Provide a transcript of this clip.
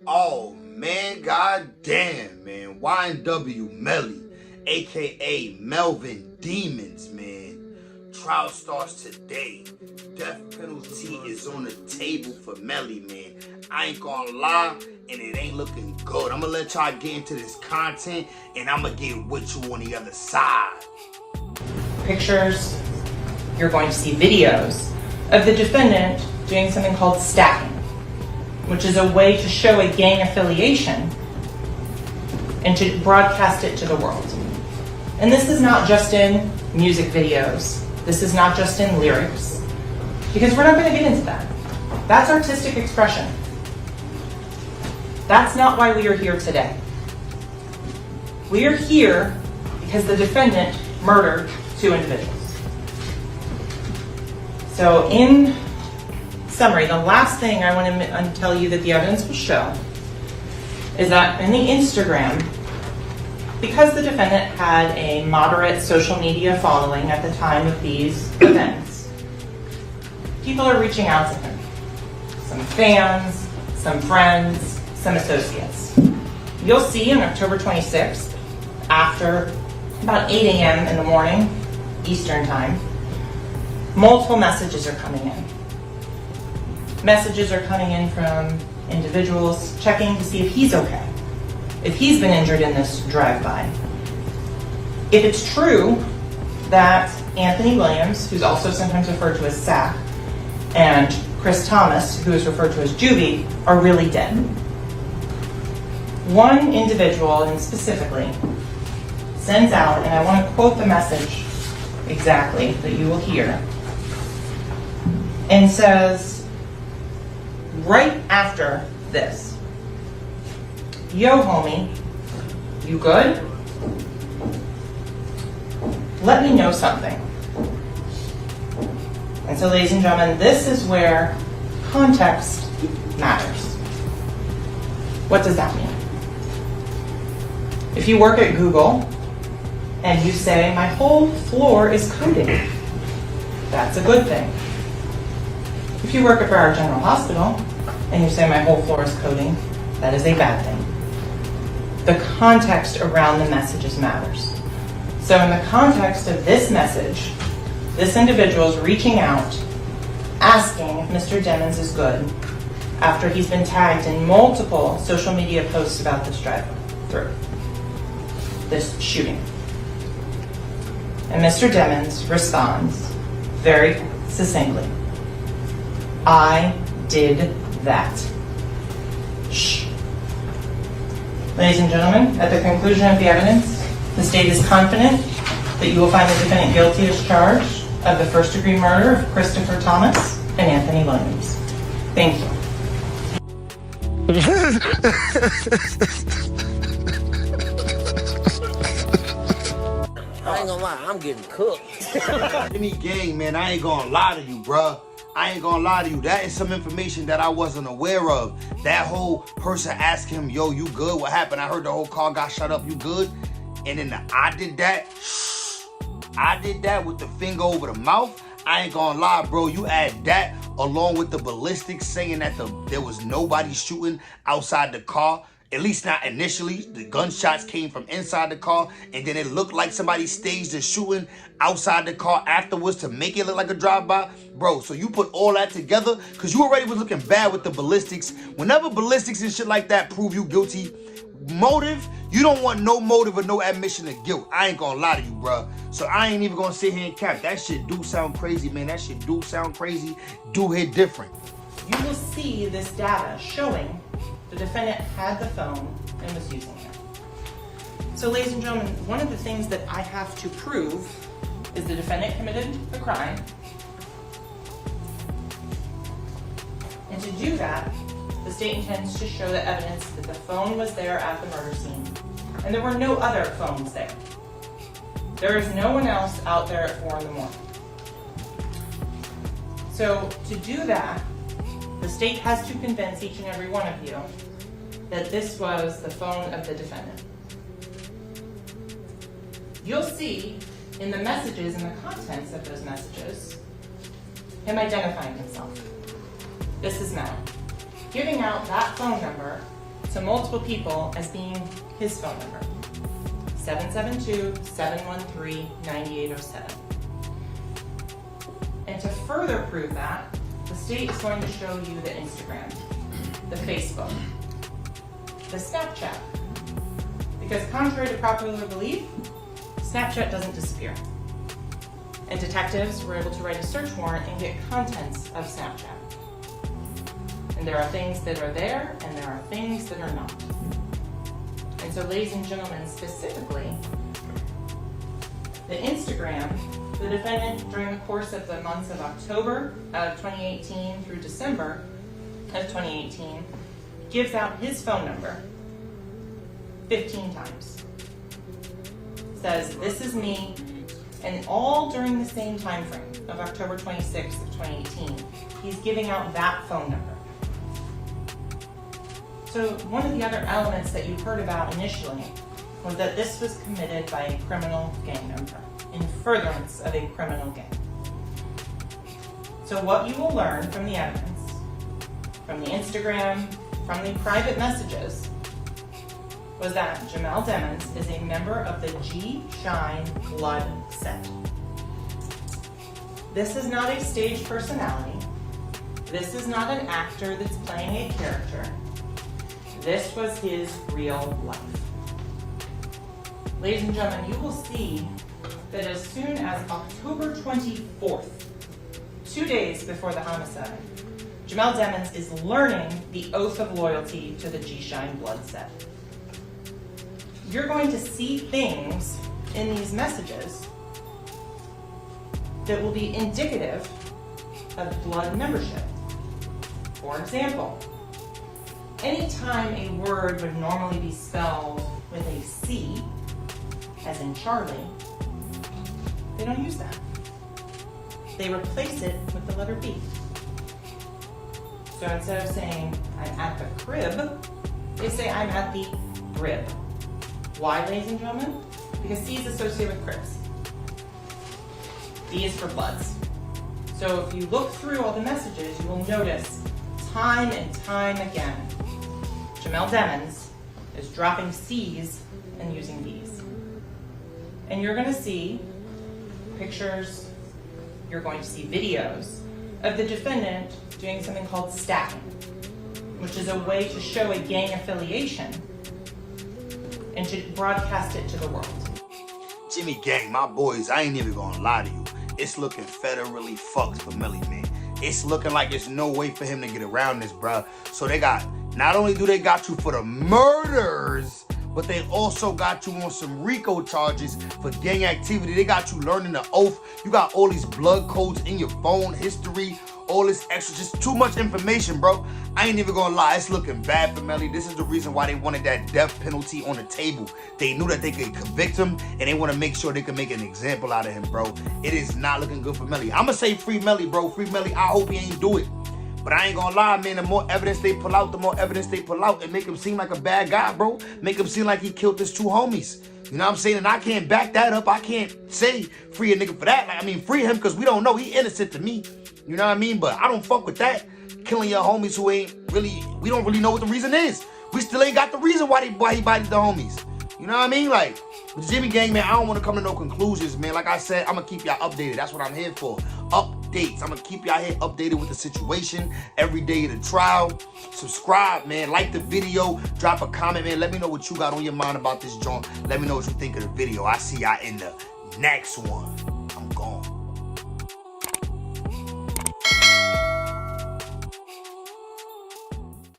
Oh man, goddamn, man. YNW Melly, aka Melvin Demons, man. Trial starts today. Death penalty is on the table for Melly, man. I ain't gonna lie, and it ain't looking good. I'm gonna let y'all get into this content, and I'm gonna get with you on the other side. Pictures, you're going to see videos of the defendant doing something called stacking, which is a way to show a gang affiliation and to broadcast it to the world. And this is not just in music videos. This is not just in lyrics, because we're not going to get into that. That's artistic expression. That's not why we are here today. We are here because the defendant murdered 2 individuals. So in summary, the last thing I want to tell you that the evidence will show is that in the Instagram, because the defendant had a moderate social media following at the time of these events, people are reaching out to him. Some fans, some friends, some associates. You'll see on October 26th, after about 8 a.m. in the morning, Eastern time, multiple messages are coming in. Messages are coming in from individuals checking to see if he's okay, if he's been injured in this drive-by. If it's true that Anthony Williams, who's also sometimes referred to as Sack, and Chris Thomas, who is referred to as Juvie, are really dead. One individual, and specifically, sends out, and I want to quote the message exactly that you will hear, and says, right after this, "Yo, homie, you good? Let me know something." And so, ladies and gentlemen, this is where context matters. What does that mean? If you work at Google and you say, "My whole floor is coding," that's a good thing. If you work at Broward General Hospital and you say, "My whole floor is coding," that is a bad thing. The context around the messages matters. So in the context of this message, this individual is reaching out, asking if Mr. Demons is good, after he's been tagged in multiple social media posts about this drive-through, this shooting. And Mr. Demons responds very succinctly, "I did that." Shh. Ladies and gentlemen, at the conclusion of the evidence, the state is confident that you will find the defendant guilty as charged of the first-degree murder of Christopher Thomas and Anthony Williams. Thank you. I ain't gonna lie, I'm getting cooked. Any gang, man, I ain't gonna lie to you, bruh. I ain't gonna lie to you. That is some information that I wasn't aware of. That whole person asked him, "Yo, you good? What happened? I heard the whole car got shut up. You good?" And then I did that. I did that with the finger over the mouth. I ain't gonna lie, bro. You add that along with the ballistics saying that there was nobody shooting outside the car. At least not initially. The gunshots came from inside the car, and then it looked like somebody staged the shooting outside the car afterwards to make it look like a drive-by. Bro, so you put all that together, because you already was looking bad with the ballistics. Whenever ballistics and shit like that prove you guilty, motive, you don't want no motive or no admission of guilt. I ain't gonna lie to you, bro. So I ain't even gonna sit here and cap. That shit do sound crazy, man. That shit do sound crazy. Do hit different. You will see this data showing the defendant had the phone and was using it. So, ladies and gentlemen, one of the things that I have to prove is the defendant committed the crime. And to do that, the state intends to show the evidence that the phone was there at the murder scene, and there were no other phones there. There is no one else out there at 4 in the morning. So to do that, the state has to convince each and every one of you that this was the phone of the defendant. You'll see in the messages and the contents of those messages him identifying himself. This is Mel, giving out that phone number to multiple people as being his phone number, 772-713-9807. And to further prove that, the state is going to show you the Instagram, the Facebook, the Snapchat. Because contrary to popular belief, Snapchat doesn't disappear. And detectives were able to write a search warrant and get contents of Snapchat. And there are things that are there, and there are things that are not. And so, ladies and gentlemen, specifically, the Instagram, the defendant, during the course of the months of October of 2018 through December of 2018, gives out his phone number 15 times. Says, "This is me," and all during the same time frame of October 26th of 2018, he's giving out that phone number. So one of the other elements that you heard about initially was that this was committed by a criminal gang member in furtherance of a criminal gang. So what you will learn from the evidence, from the Instagram, from the private messages, was that Jamel Demons is a member of the G Shine Blood set. This is not a stage personality. This is not an actor that's playing a character. This was his real life. Ladies and gentlemen, you will see that as soon as October 24th, 2 days before the homicide, Jamel Demons is learning the oath of loyalty to the G Shine Blood set. You're going to see things in these messages that will be indicative of blood membership. For example, anytime a word would normally be spelled with a C, as in Charlie, they don't use that. They replace it with the letter B. So instead of saying, "I'm at the crib," they say, "I'm at the brib." Why, ladies and gentlemen? Because C is associated with cribs. B is for bloods. So if you look through all the messages, you will notice time and time again, Jamel Demons is dropping C's and using B's. And you're going to see pictures, you're going to see videos of the defendant doing something called stacking, which is a way to show a gang affiliation and to broadcast it to the world. Jimmy Gang, my boys, I ain't even gonna lie to you. It's looking federally fucked for Melly, man. It's looking like there's no way for him to get around this, bruh. So they got, not only do they got you for the murders, but they also got you on some RICO charges for gang activity. They got you learning the oath. You got all these blood codes in your phone history, all this extra, just too much information, bro. I ain't even gonna lie, it's looking bad for Melly. This is the reason why they wanted that death penalty on the table. They knew that they could convict him, and they want to make sure they can make an example out of him, bro. It is not looking good for Melly. I'ma say free Melly, bro. Free Melly. I hope he ain't do it. But I ain't gonna lie, man, the more evidence they pull out, and make him seem like a bad guy, bro. Make him seem like he killed his two homies. You know what I'm saying? And I can't back that up. I can't say free a nigga for that. Like, I mean, free him because we don't know. He innocent to me. You know what I mean? But I don't fuck with that. Killing your homies who ain't really, we don't really know what the reason is. We still ain't got the reason why he bited the homies. You know what I mean? Like, with the Jimmy Gang, man, I don't want to come to no conclusions, man. Like I said, I'm going to keep y'all updated. That's what I'm here for. Updates. I'm going to keep y'all here updated with the situation every day of the trial. Subscribe, man. Like the video. Drop a comment, man. Let me know what you got on your mind about this joint. Let me know what you think of the video. I see y'all in the next one.